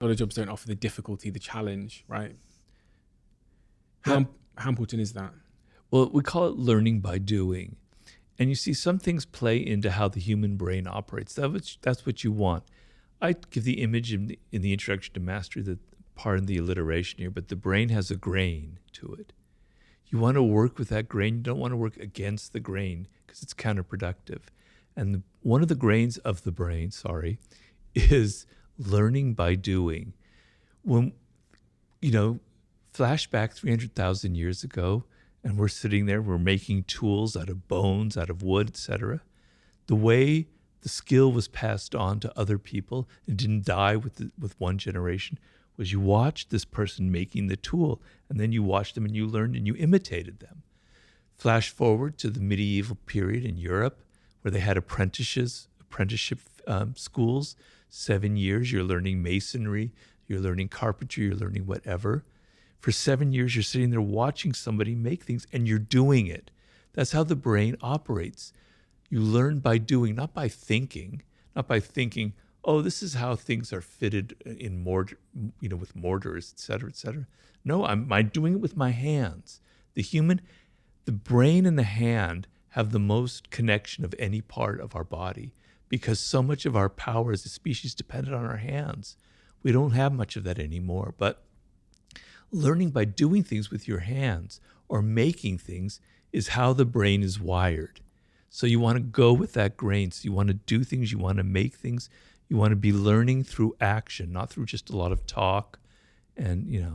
A lot of jobs don't offer the difficulty, the challenge, right? Yeah. How important is that? Well, we call it learning by doing. And you see, some things play into how the human brain operates. That's what you want. I give the image in the introduction to mastery, that pardon the alliteration here, but the brain has a grain to it. You want to work with that grain. You don't want to work against the grain because it's counterproductive. And one of the grains of the brain, is learning by doing. When, flashback 300,000 years ago, and we're sitting there, we're making tools out of bones, out of wood, etc. The way the skill was passed on to other people and didn't die with one generation was you watched this person making the tool, and then you watched them and you learned and you imitated them. Flash forward to the medieval period in Europe, where they had apprenticeship schools. 7 years, you're learning masonry, you're learning carpentry, you're learning whatever. For 7 years, you're sitting there watching somebody make things, and you're doing it. That's how the brain operates. You learn by doing, not by thinking, oh, this is how things are fitted in mortar, with mortars, et cetera, et cetera. No, I'm doing it with my hands. The brain and the hand have the most connection of any part of our body, because so much of our power as a species depended on our hands. We don't have much of that anymore, but learning by doing things with your hands or making things is how the brain is wired. So you want to go with that grain. So you want to do things, you want to make things, you want to be learning through action, not through just a lot of talk and,